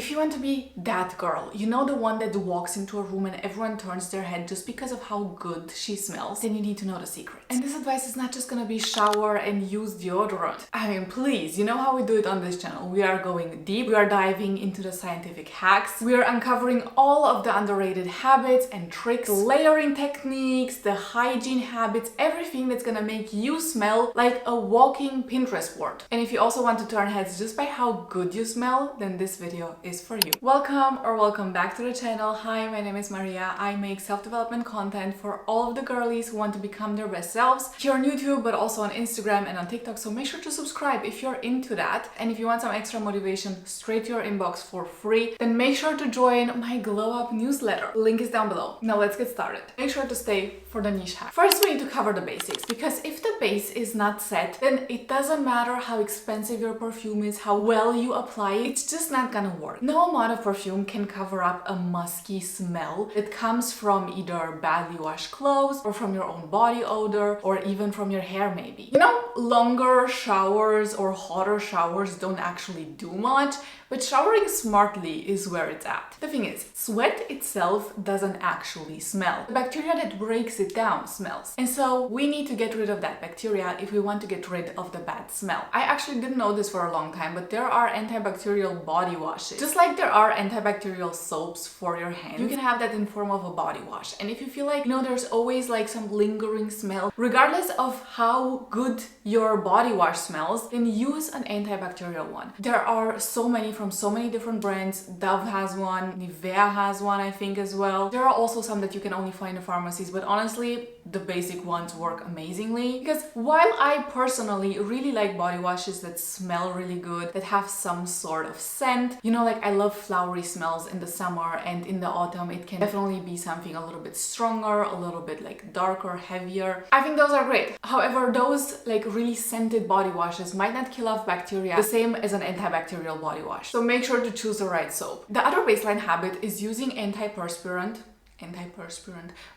If you want to be that girl, you know, the one that walks into a room and everyone turns their head just because of how good she smells, then you need to know the secret. And this advice is not just gonna be shower and use deodorant. I mean, please, you know how we do it on this channel. We are going deep, we are diving into the scientific hacks, we are uncovering all of the underrated habits and tricks, the layering techniques, the hygiene habits, everything that's gonna make you smell like a walking Pinterest board. And if you also want to turn heads just by how good you smell, then this video is for you. Welcome back to the channel. Hi, my name is Maria. I make self-development content for all of the girlies who want to become their best selves here on YouTube, but also on Instagram and on TikTok. So make sure to subscribe if you're into that. And if you want some extra motivation straight to your inbox for free, then make sure to join my Glow Up newsletter. Link is down below. Now let's get started. Make sure to stay for the niche hack. First, we need to cover the basics, because if the base is not set, then it doesn't matter how expensive your perfume is, how well you apply it, it's just not gonna work. No amount of perfume can cover up a musky smell that comes from either badly washed clothes or from your own body odor or even from your hair maybe. You know, longer showers or hotter showers don't actually do much, but showering smartly is where it's at. The thing is, sweat itself doesn't actually smell. The bacteria that breaks it down smells. And so we need to get rid of that bacteria if we want to get rid of the bad smell. I actually didn't know this for a long time, but there are antibacterial body washes. Just like there are antibacterial soaps for your hands, you can have that in form of a body wash. And if you feel like, you know, there's always like some lingering smell, regardless of how good your body wash smells, then use an antibacterial one. There are so many from so many different brands. Dove has one, Nivea has one, I think, as well. There are also some that you can only find in pharmacies, but honestly, the basic ones work amazingly. Because while I personally really like body washes that smell really good, that have some sort of scent, you know, like I love flowery smells in the summer, and in the autumn it can definitely be something a little bit stronger, a little bit like darker, heavier. I think those are great. However, those like really scented body washes might not kill off bacteria the same as an antibacterial body wash. So make sure to choose the right soap. The other baseline habit is using antiperspirant.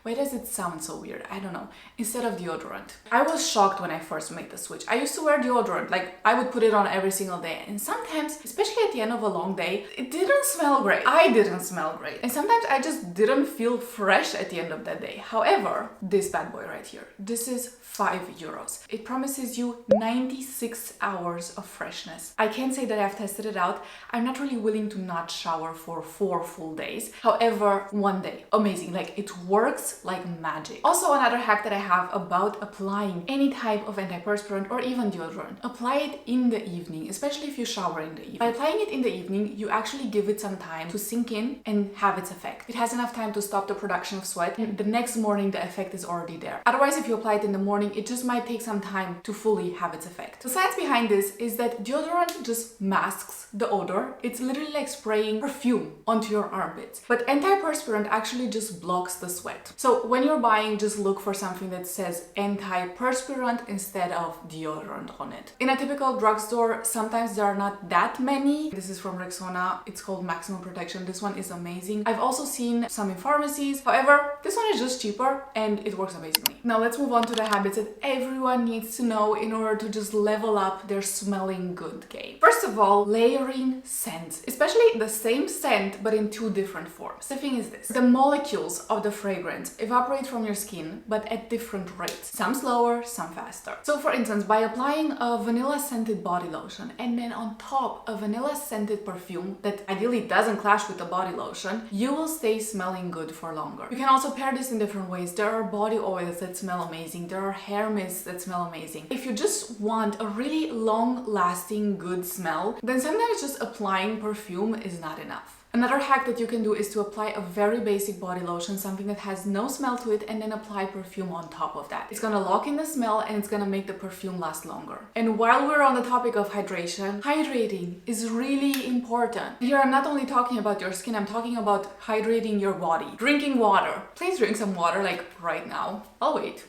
Why does it sound so weird? I don't know. Instead of deodorant. I was shocked when I first made the switch. I used to wear deodorant, like I would put it on every single day, and sometimes, especially at the end of a long day, it didn't smell great. I didn't smell great. And sometimes I just didn't feel fresh at the end of that day. However, this bad boy right here, this is €5. It promises you 96 hours of freshness. I can't say that I've tested it out. I'm not really willing to not shower for 4 full days. However, one day, amazing. Like, it works like magic. Also, another hack that I have about applying any type of antiperspirant or even deodorant. Apply it in the evening, especially if you shower in the evening. By applying it in the evening, you actually give it some time to sink in and have its effect. It has enough time to stop the production of sweat, and the next morning the effect is already there. Otherwise, if you apply it in the morning, it just might take some time to fully have its effect. The science behind this is that deodorant just masks the odor. It's literally like spraying perfume onto your armpits. But antiperspirant actually just blocks the sweat. So when you're buying, just look for something that says antiperspirant instead of deodorant on it. In a typical drugstore, sometimes there are not that many. This is from Rexona. It's called Maximum Protection. This one is amazing. I've also seen some in pharmacies. However, this one is just cheaper and it works amazingly. Now let's move on to the habits that everyone needs to know in order to just level up their smelling good game. First of all, layering scents, especially the same scent but in 2 different forms. The thing is this: the molecules of the fragrance evaporate from your skin, but at different rates. Some slower, some faster. So for instance, by applying a vanilla scented body lotion and then on top a vanilla scented perfume that ideally doesn't clash with the body lotion, you will stay smelling good for longer. You can also pair this in different ways. There are body oils that smell amazing. There are hair mists that smell amazing. If you just want a really long lasting good smell, then sometimes just applying perfume is not enough. Another hack that you can do is to apply a very basic body lotion, something that has no smell to it, and then apply perfume on top of that. It's gonna lock in the smell and it's gonna make the perfume last longer. And while we're on the topic of hydration, hydrating is really important. Here I'm not only talking about your skin, I'm talking about hydrating your body. Drinking water. Please drink some water, like right now. I'll wait.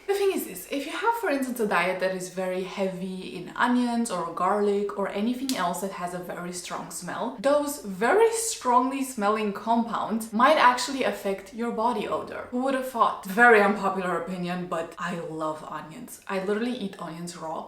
The thing is this: if you have, for instance, a diet that is very heavy in onions or garlic or anything else that has a very strong smell, those very strongly smelling compounds might actually affect your body odor. Who would have thought? Very unpopular opinion, but I love onions. I literally eat onions raw.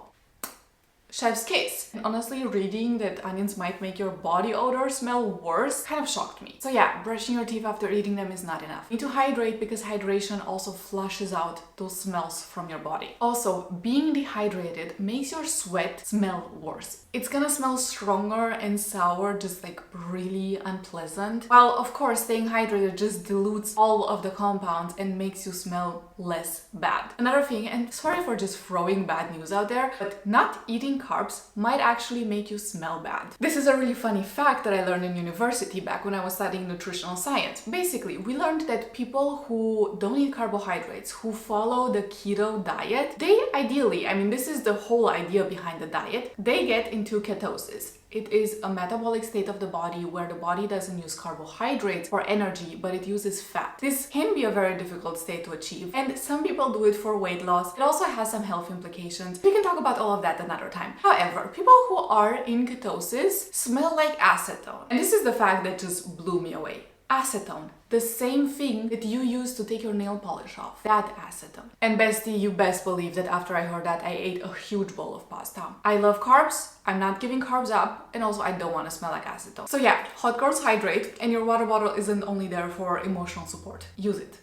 chef's kiss. And honestly, reading that onions might make your body odor smell worse kind of shocked me. So yeah, brushing your teeth after eating them is not enough. You need to hydrate because hydration also flushes out those smells from your body. Also, being dehydrated makes your sweat smell worse. It's gonna smell stronger and sour, just like really unpleasant. While of course staying hydrated just dilutes all of the compounds and makes you smell less bad. Another thing, and sorry for just throwing bad news out there, but not eating carbs might actually make you smell bad. This is a really funny fact that I learned in university back when I was studying nutritional science. Basically, we learned that people who don't eat carbohydrates, who follow the keto diet, they ideally, I mean, this is the whole idea behind the diet, they get into ketosis. It is a metabolic state of the body where the body doesn't use carbohydrates for energy, but it uses fat. This can be a very difficult state to achieve, and some people do it for weight loss. It also has some health implications. We can talk about all of that another time. However, people who are in ketosis smell like acetone. And this is the fact that just blew me away. Acetone. The same thing that you use to take your nail polish off. That acetone. And bestie, you best believe that after I heard that, I ate a huge bowl of pasta. I love carbs. I'm not giving carbs up. And also I don't want to smell like acetone. So yeah, hot girls hydrate, and your water bottle isn't only there for emotional support. Use it.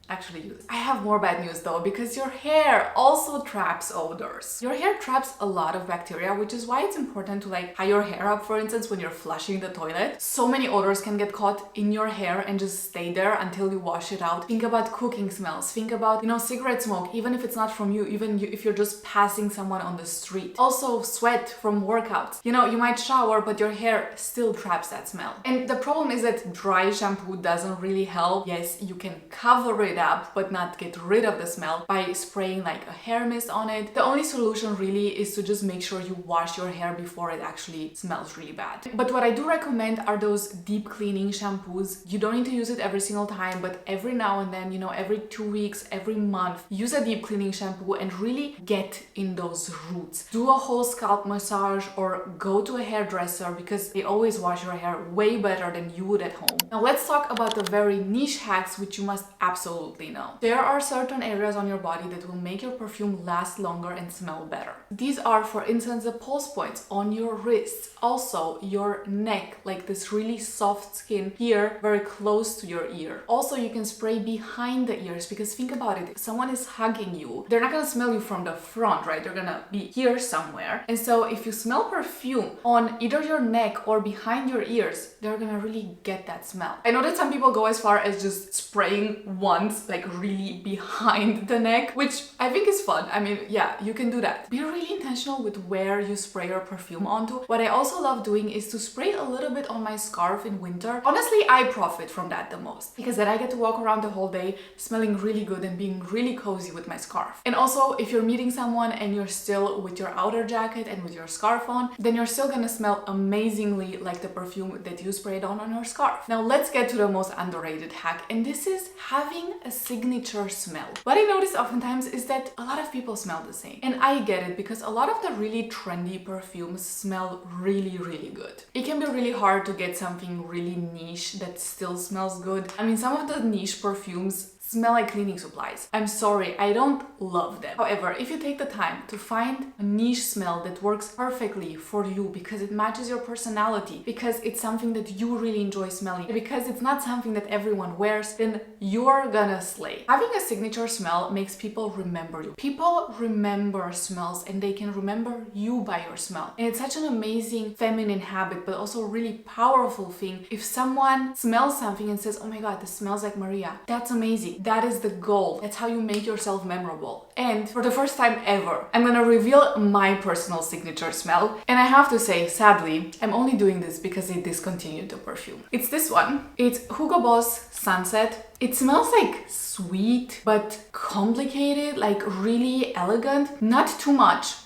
Actually use it. I have more bad news though, because your hair also traps odors. Your hair traps a lot of bacteria, which is why it's important to like tie your hair up, for instance, when you're flushing the toilet. So many odors can get caught in your hair and just stay there until you wash it out. Think about cooking smells. Think about, cigarette smoke, even if it's not from you, if you're just passing someone on the street. Also sweat from workouts. You might shower, but your hair still traps that smell. And the problem is that dry shampoo doesn't really help. Yes, you can cover it up, but not get rid of the smell by spraying like a hair mist on it. The only solution really is to just make sure you wash your hair before it actually smells really bad. But what I do recommend are those deep cleaning shampoos. You don't need to use it every single time, but every now and then, every 2 weeks, every month, use a deep cleaning shampoo and really get in those roots. Do a whole scalp massage or go to a hairdresser because they always wash your hair way better than you would at home. Now let's talk about the very niche hacks which you must absolutely know. There are certain areas on your body that will make your perfume last longer and smell better. These are, for instance, the pulse points on your wrists, also your neck, like this really soft skin here, very close to your ear. Also, you can spray behind the ears, because think about it, if someone is hugging you, they're not gonna smell you from the front, right? They're gonna be here somewhere. And so if you smell perfume on either your neck or behind your ears, they're gonna really get that smell. I know that some people go as far as just spraying once, like really behind the neck, which I think is fun. I mean, yeah, you can do that. Be really intentional with where you spray your perfume onto. What I also love doing is to spray a little bit on my scarf in winter. Honestly, I profit from that the most, because then I get to walk around the whole day smelling really good and being really cozy with my scarf. And also, if you're meeting someone and you're still with your outer jacket and with your scarf on, then you're still gonna smell amazingly like the perfume that you sprayed on your scarf. Now let's get to the most underrated hack, and this is having a signature smell. What I notice oftentimes is that a lot of people smell the same. And I get it, because a lot of the really trendy perfumes smell really, really good. It can be really hard to get something really niche that still smells good. I mean, some of the niche perfumes smell like cleaning supplies. I'm sorry, I don't love them. However, if you take the time to find a niche smell that works perfectly for you because it matches your personality, because it's something that you really enjoy smelling, because it's not something that everyone wears, then you're gonna slay. Having a signature smell makes people remember you. People remember smells and they can remember you by your smell. And it's such an amazing feminine habit, but also a really powerful thing. If someone smells something and says, oh my God, this smells like Maria, that's amazing. That is the goal. That's how you make yourself memorable. And for the first time ever, I'm gonna reveal my personal signature smell. And I have to say, sadly, I'm only doing this because they discontinued the perfume. It's this one. It's Hugo Boss Sunset. It smells like sweet, but complicated, like really elegant. Not too much.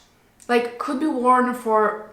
Like could be worn for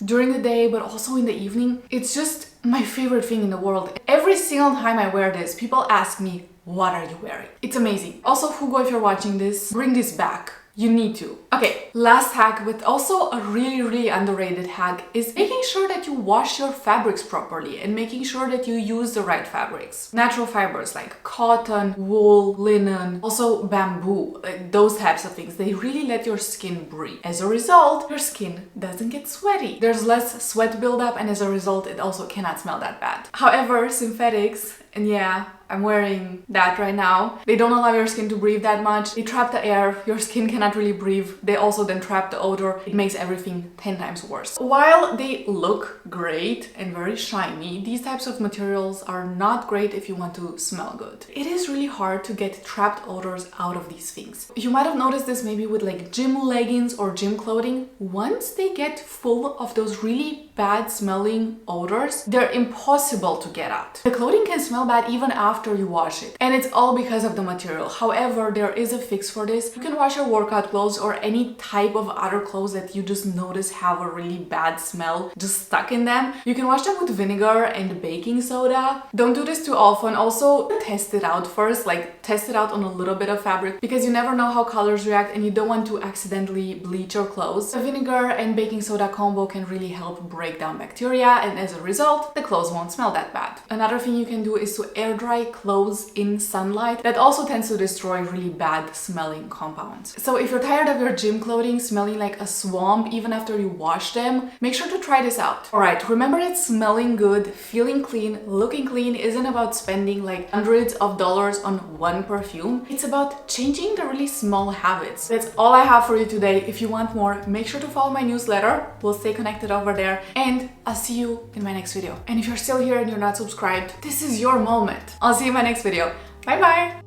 during the day, but also in the evening. It's just my favorite thing in the world. Every single time I wear this, people ask me, what are you wearing? It's amazing. Also, Hugo, if you're watching this, bring this back. You need to. Okay, last hack, but also a really underrated hack, is making sure that you wash your fabrics properly and making sure that you use the right fabrics. Natural fibers like cotton, wool, linen, also bamboo, like those types of things, they really let your skin breathe. As a result, your skin doesn't get sweaty. There's less sweat buildup, and as a result, it also cannot smell that bad. However, synthetics, and yeah, I'm wearing that right now, they don't allow your skin to breathe that much. They trap the air, your skin cannot really breathe. They also then trap the odor. It makes everything 10 times worse. While they look great and very shiny, these types of materials are not great if you want to smell good. It is really hard to get trapped odors out of these things. You might have noticed this maybe with like gym leggings or gym clothing. Once they get full of those really bad smelling odors, they're impossible to get out. The clothing can smell bad even after you wash it, and it's all because of the material. However, there is a fix for this. You can wash your workout clothes or any type of other clothes that you just notice have a really bad smell just stuck in them. You can wash them with vinegar and baking soda. Don't do this too often. Also, test it out first, like test it out on a little bit of fabric, because you never know how colors react and you don't want to accidentally bleach your clothes. The vinegar and baking soda combo can really help break down bacteria, and as a result, the clothes won't smell that bad. Another thing you can do is to air dry clothes in sunlight. That also tends to destroy really bad smelling compounds. So if you're tired of your gym clothing smelling like a swamp even after you wash them, make sure to try this out. Alright, remember that smelling good, feeling clean, looking clean isn't about spending like hundreds of dollars on one perfume. It's about changing the really small habits. That's all I have for you today. If you want more, make sure to follow my newsletter. We'll stay connected over there, and I'll see you in my next video. And if you're still here and you're not subscribed, this is your moment. I'll see you in my next video. Bye bye!